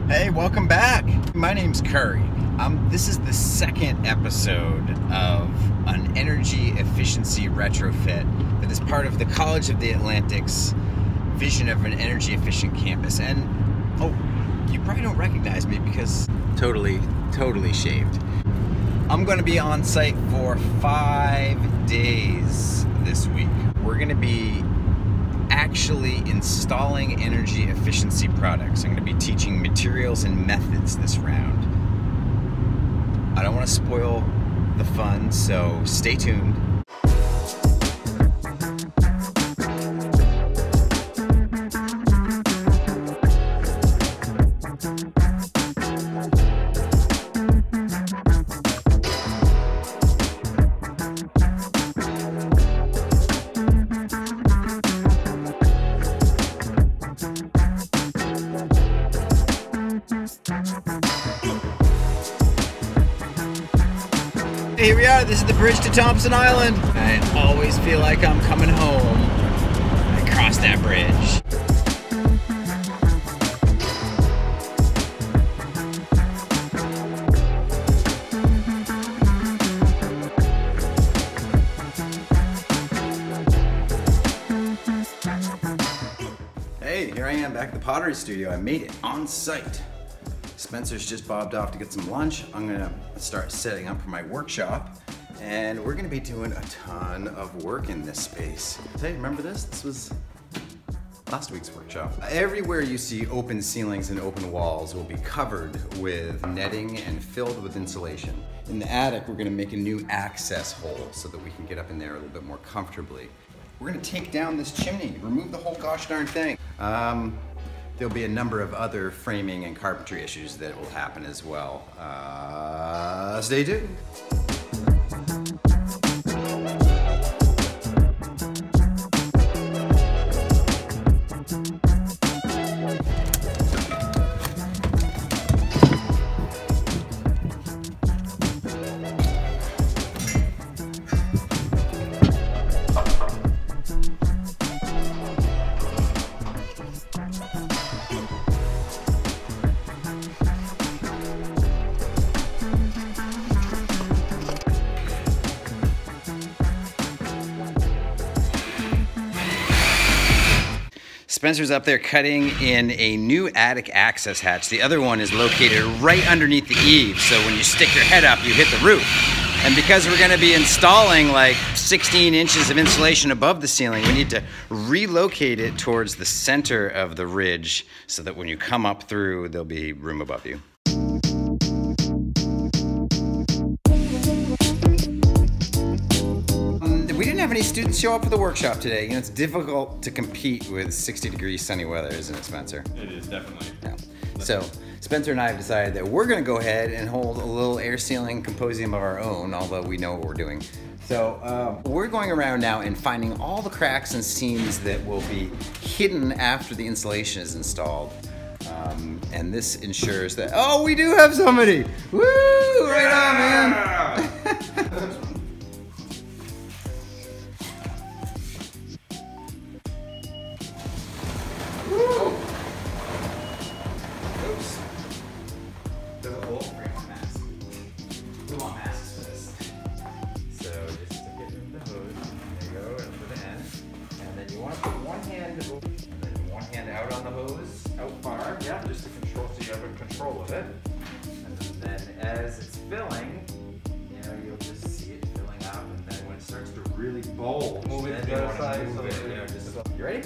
Hey, welcome back. My name's Curry. This is the second episode of an energy efficiency retrofit that is part of the College of the Atlantic's vision of an energy efficient campus. And oh, you probably don't recognize me because totally shaved. I'm going to be on site for 5 days this week. We're going to be actually installing energy efficiency products. I'm going to be teaching materials and methods this round. I don't want to spoil the fun, so stay tuned. Here we are, this is the bridge to Thompson Island. I always feel like I'm coming home. I crossed that bridge. Hey, here I am back at the pottery studio. I made it on site. Spencer's just bobbed off to get some lunch. I'm gonna start setting up for my workshop, and we're gonna be doing a ton of work in this space. Hey, remember this? This was last week's workshop. Everywhere you see open ceilings and open walls will be covered with netting and filled with insulation. In the attic, we're gonna make a new access hole so that we can get up in there a little bit more comfortably. We're gonna take down this chimney, remove the whole gosh darn thing. There'll be a number of other framing and carpentry issues that will happen as well. Stay tuned. Spencer's up there cutting in a new attic access hatch. The other one is located right underneath the eave, so when you stick your head up, you hit the roof. And because we're gonna be installing like 16 inches of insulation above the ceiling, we need to relocate it towards the center of the ridge so that when you come up through, there'll be room above you. We didn't have any students show up for the workshop today. You know, it's difficult to compete with 60-degree sunny weather, isn't it, Spencer? It is, definitely. Yeah. So Spencer and I have decided that we're gonna go ahead and hold a little air sealing symposium of our own, although we know what we're doing. So we're going around now and finding all the cracks and seams that will be hidden after the insulation is installed. And this ensures that, oh, we do have somebody! Woo! Right on, man! Yeah, just to control, so you have a control of it. And then as it's filling, you know, you'll just see it filling up, and then when it starts to really bulge, Move it then to you the want other to side move so it. that You know, it- just, you ready?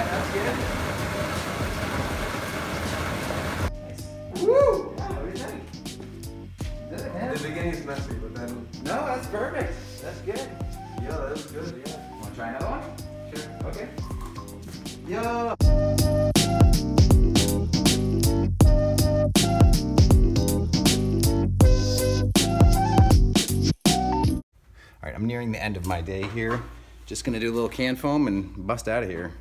That's good. Nice. Woo! Yeah, what do you think? Does it, man? The beginning is messy, but then... No, that's perfect. That's good. Yeah, that was good, yeah. Want to try another one? Sure. Okay. Yo! All right, I'm nearing the end of my day here. Just gonna do a little can foam and bust out of here.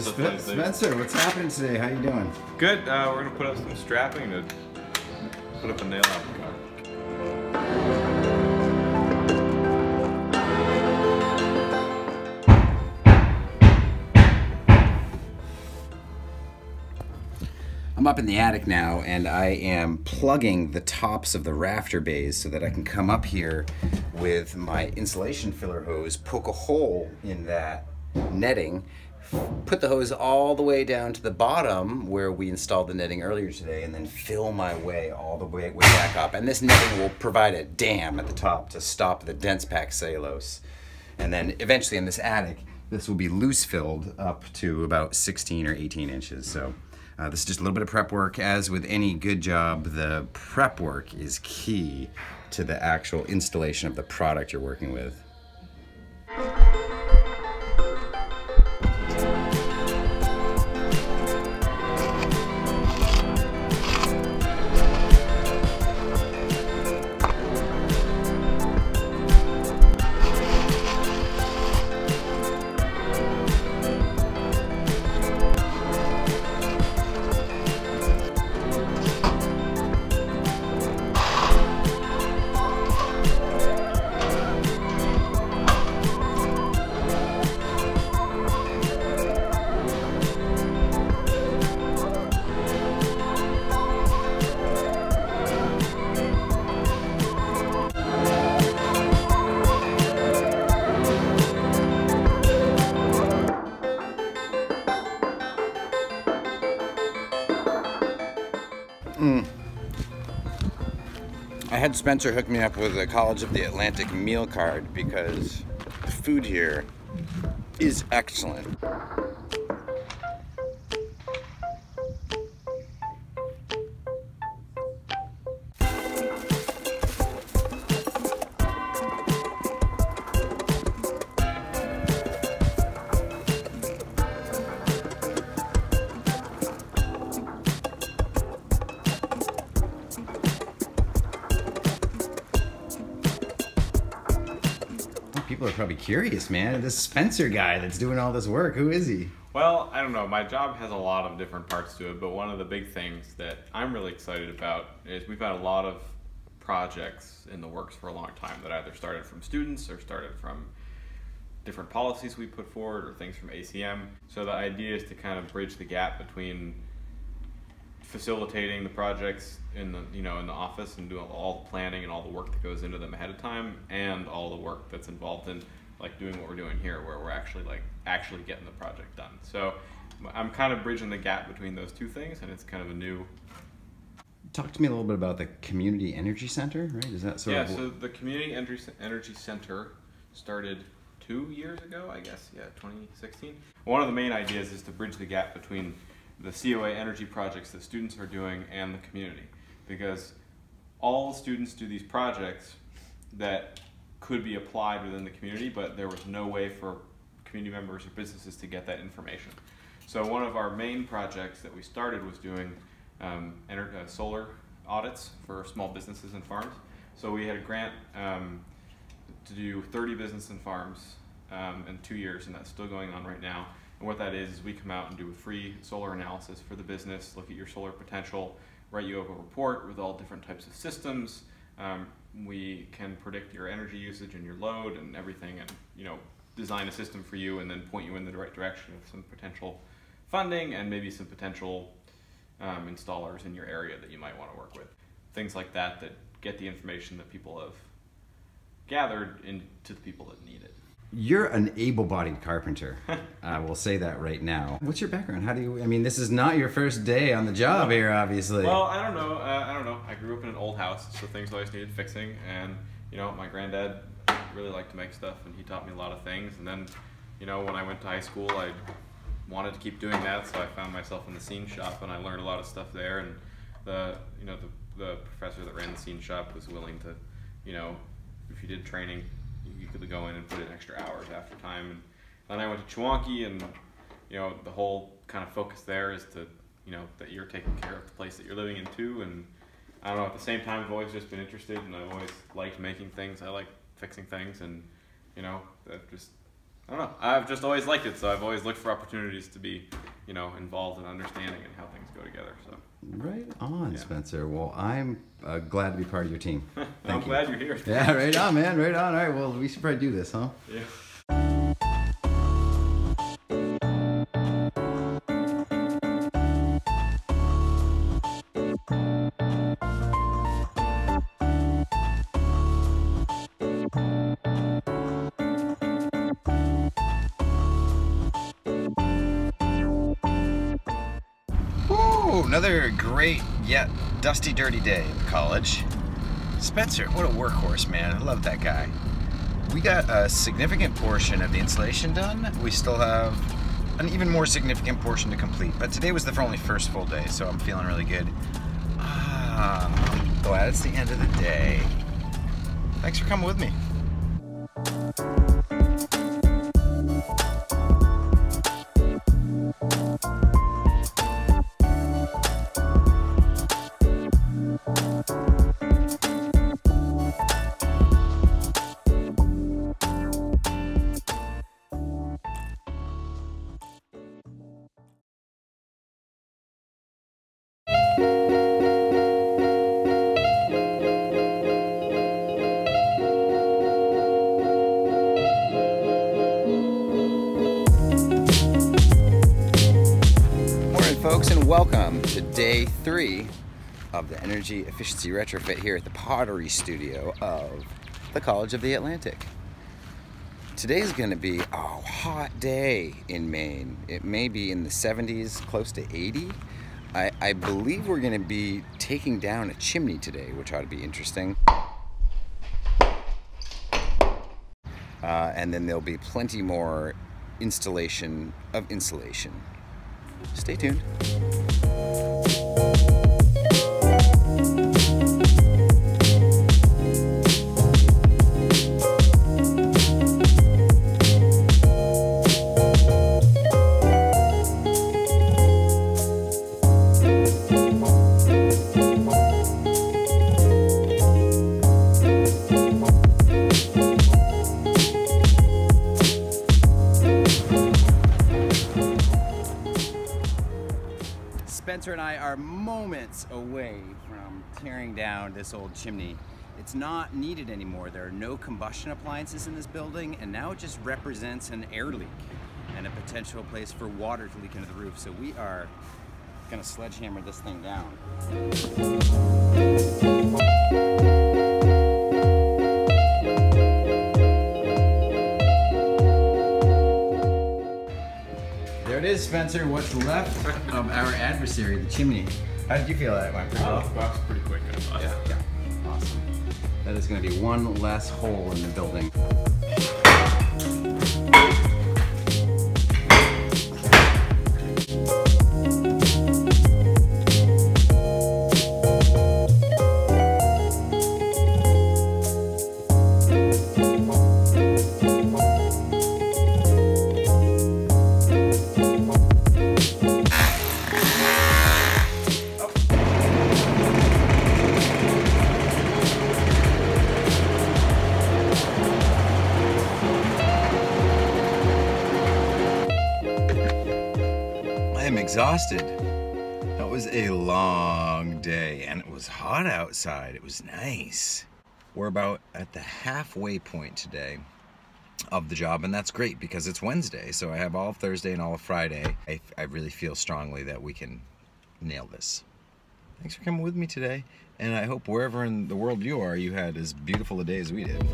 Spencer, what's happening today? How you doing? Good. We're gonna put up some strapping to put up a nail out the car. I'm up in the attic now, and I am plugging the tops of the rafter bays so that I can come up here with my insulation filler hose, poke a hole in that netting, put the hose all the way down to the bottom where we installed the netting earlier today, and then fill my way all the way back up. And this netting will provide a dam at the top to stop the dense packed cellulose. And then eventually in this attic, this will be loose filled up to about 16 or 18 inches. So this is just a little bit of prep work. As with any good job, the prep work is key to the actual installation of the product you're working with. I had Spencer hook me up with a College of the Atlantic meal card because the food here is excellent. People are probably curious, man. This Spencer guy that's doing all this work, who is he? Well, I don't know. My job has a lot of different parts to it, but one of the big things that I'm really excited about is we've had a lot of projects in the works for a long time that either started from students or started from different policies we put forward or things from ACM. So the idea is to kind of bridge the gap between facilitating the projects in the in the office and doing all the planning and all the work that goes into them ahead of time, and all the work that's involved in like doing what we're doing here, where we're actually getting the project done. So I'm kind of bridging the gap between those two things, and it's kind of a new. Talk to me a little bit about the Community Energy Center, right? Is that sort of? Yeah, so the Community Energy Center started 2 years ago, I guess. Yeah, 2016. One of the main ideas is to bridge the gap between the COA energy projects that students are doing and the community, because all students do these projects that could be applied within the community, but there was no way for community members or businesses to get that information. So one of our main projects that we started was doing solar audits for small businesses and farms. So we had a grant to do 30 business and farms in 2 years, and that's still going on right now. And what that is we come out and do a free solar analysis for the business, look at your solar potential, write you up a report with all different types of systems. We can predict your energy usage and your load and everything, and design a system for you, and then point you in the right direction of some potential funding and maybe some potential installers in your area that you might want to work with. Things like that that get the information that people have gathered into the people that need it. You're an able-bodied carpenter. I will say that right now. What's your background? How do you? I mean, this is not your first day on the job here, obviously. Well, I don't know. I grew up in an old house, so things always needed fixing. And my granddad really liked to make stuff, and he taught me a lot of things. And then, when I went to high school, I wanted to keep doing that, so I found myself in the scene shop, and I learned a lot of stuff there. And the professor that ran the scene shop was willing to, if you did training, you could go in and put in extra hours after time. And then I went to Chewonki, and the whole kind of focus there is to that you're taking care of the place that you're living in too. And I don't know, at the same time I've always just been interested, and I've always liked making things. I like fixing things, and that just I don't know. I've just always liked it, so I've always looked for opportunities to be, you know, involved in understanding and how things go together. So. Right on, Yeah. Spencer. Well, I'm glad to be part of your team. I'm glad you're here. Yeah, right on, man. Right on. All right, well, we should probably do this, huh? Yeah. Woo! Another great yet dusty, dirty day at college. Spencer, what a workhorse, man. I love that guy. We got a significant portion of the installation done. We still have an even more significant portion to complete. But today was the only first full day, so I'm feeling really good. I'm glad it's the end of the day. Thanks for coming with me. Folks, and welcome to day 3 of the energy efficiency retrofit here at the pottery studio of the College of the Atlantic. Today's going to be a hot day in Maine. It may be in the 70s, close to 80. I believe we're going to be taking down a chimney today, which ought to be interesting. And then there'll be plenty more installation of insulation. Stay tuned. Spencer and I are moments away from tearing down this old chimney. It's not needed anymore. There are no combustion appliances in this building, and now it just represents an air leak and a potential place for water to leak into the roof. So we are gonna sledgehammer this thing down. There it is, Spencer. What's left of our adversary, the chimney. How did you feel that went? That's pretty quick. Yeah. Awesome. That is going to be one less hole in the building. I'm exhausted. That was a long day, and it was hot outside. It was nice. We're about at the halfway point today of the job, and that's great because it's Wednesday, so I have all of Thursday and all of Friday. I really feel strongly that we can nail this. Thanks for coming with me today, and I hope wherever in the world you are, you had as beautiful a day as we did.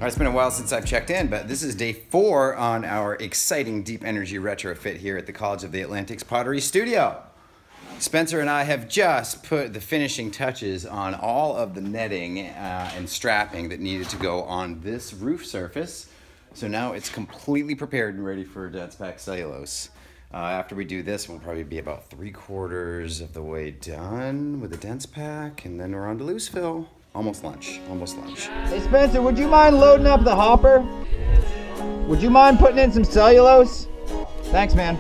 It's been a while since I've checked in, but this is day 4 on our exciting deep energy retrofit here at the College of the Atlantic's Pottery Studio. Spencer and I have just put the finishing touches on all of the netting and strapping that needed to go on this roof surface. So now it's completely prepared and ready for dense pack cellulose. After we do this, we'll probably be about 3/4 of the way done with the dense pack, and then we're on to loose fill. Almost lunch, almost lunch. Hey Spencer, would you mind loading up the hopper? Would you mind putting in some cellulose? Thanks, man.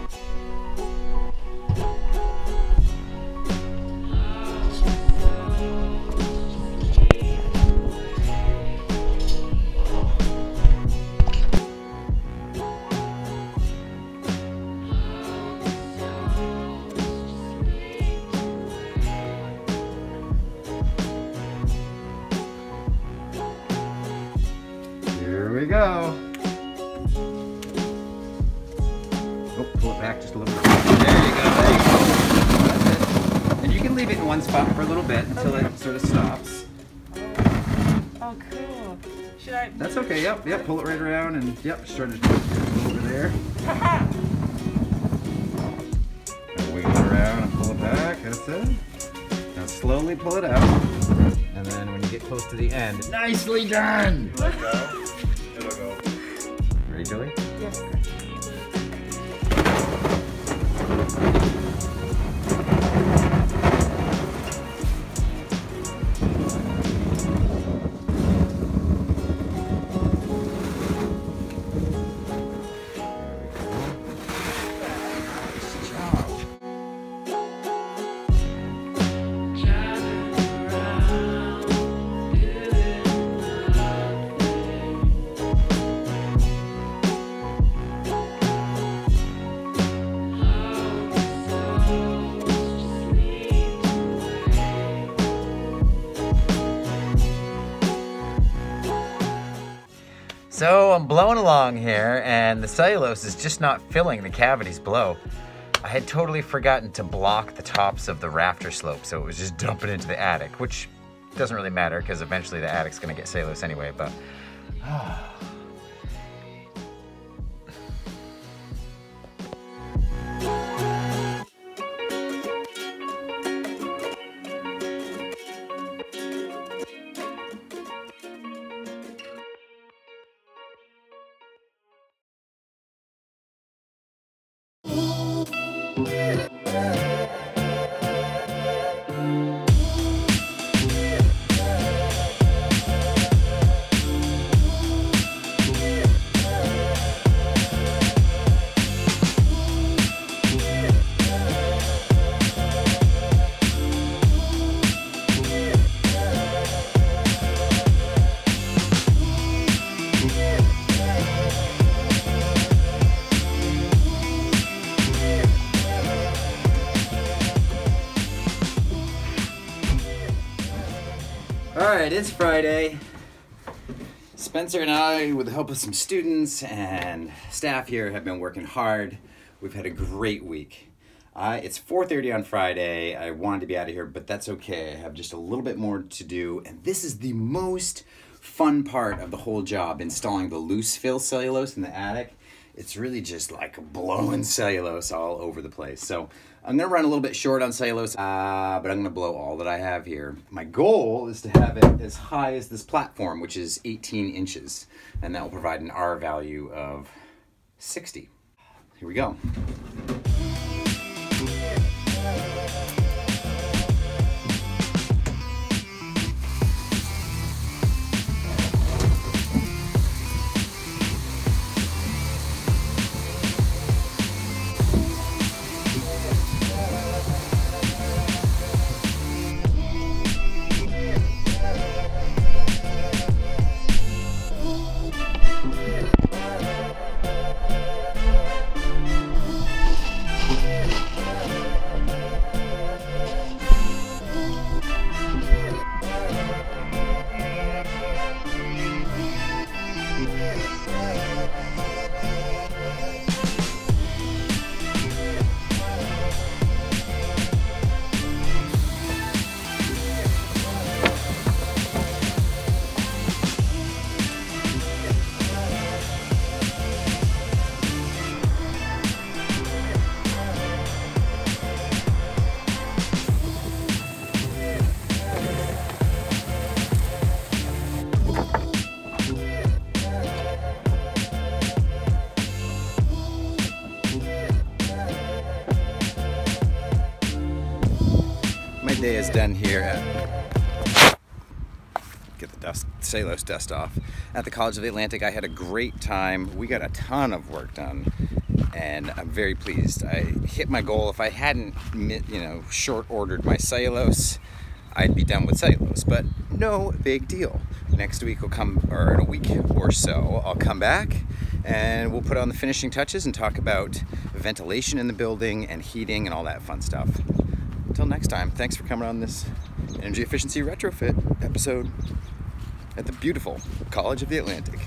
Here we go. Oh, pull it back just a little bit. There you go, there you go. That's it. And you can leave it in one spot for a little bit until it sort of stops. Oh, cool. Should I? That's okay, yep, pull it right around and yep, start to over there. And wiggle it around and pull it back, that's it. Now slowly pull it out. And then when you get close to the end, nicely done! Let go. It'll go. Ready, Julie? Yes. So I'm blowing along here and the cellulose is just not filling the cavities below. I had totally forgotten to block the tops of the rafter slope, so it was just dumping into the attic, which doesn't really matter because eventually the attic's gonna get cellulose anyway, but Alright, it's Friday. Spencer and I, with the help of some students and staff here, have been working hard. We've had a great week. It's 4:30 on Friday. I wanted to be out of here, but that's okay. I have just a little bit more to do, and this is the most fun part of the whole job, installing the loose fill cellulose in the attic. It's really just like blowing cellulose all over the place. So I'm gonna run a little bit short on cellulose, but I'm gonna blow all that I have here. My goal is to have it as high as this platform, which is 18 inches, and that will provide an R value of 60. Here we go. day is done here at, get the cellulose dust off, at the College of the Atlantic. I had a great time. We got a ton of work done, and I'm very pleased. I hit my goal. If I hadn't, short ordered my cellulose, I'd be done with cellulose, but no big deal. Next week will come, or in a week or so, I'll come back and we'll put on the finishing touches and talk about ventilation in the building and heating and all that fun stuff. Until next time, thanks for coming on this energy efficiency retrofit episode at the beautiful College of the Atlantic.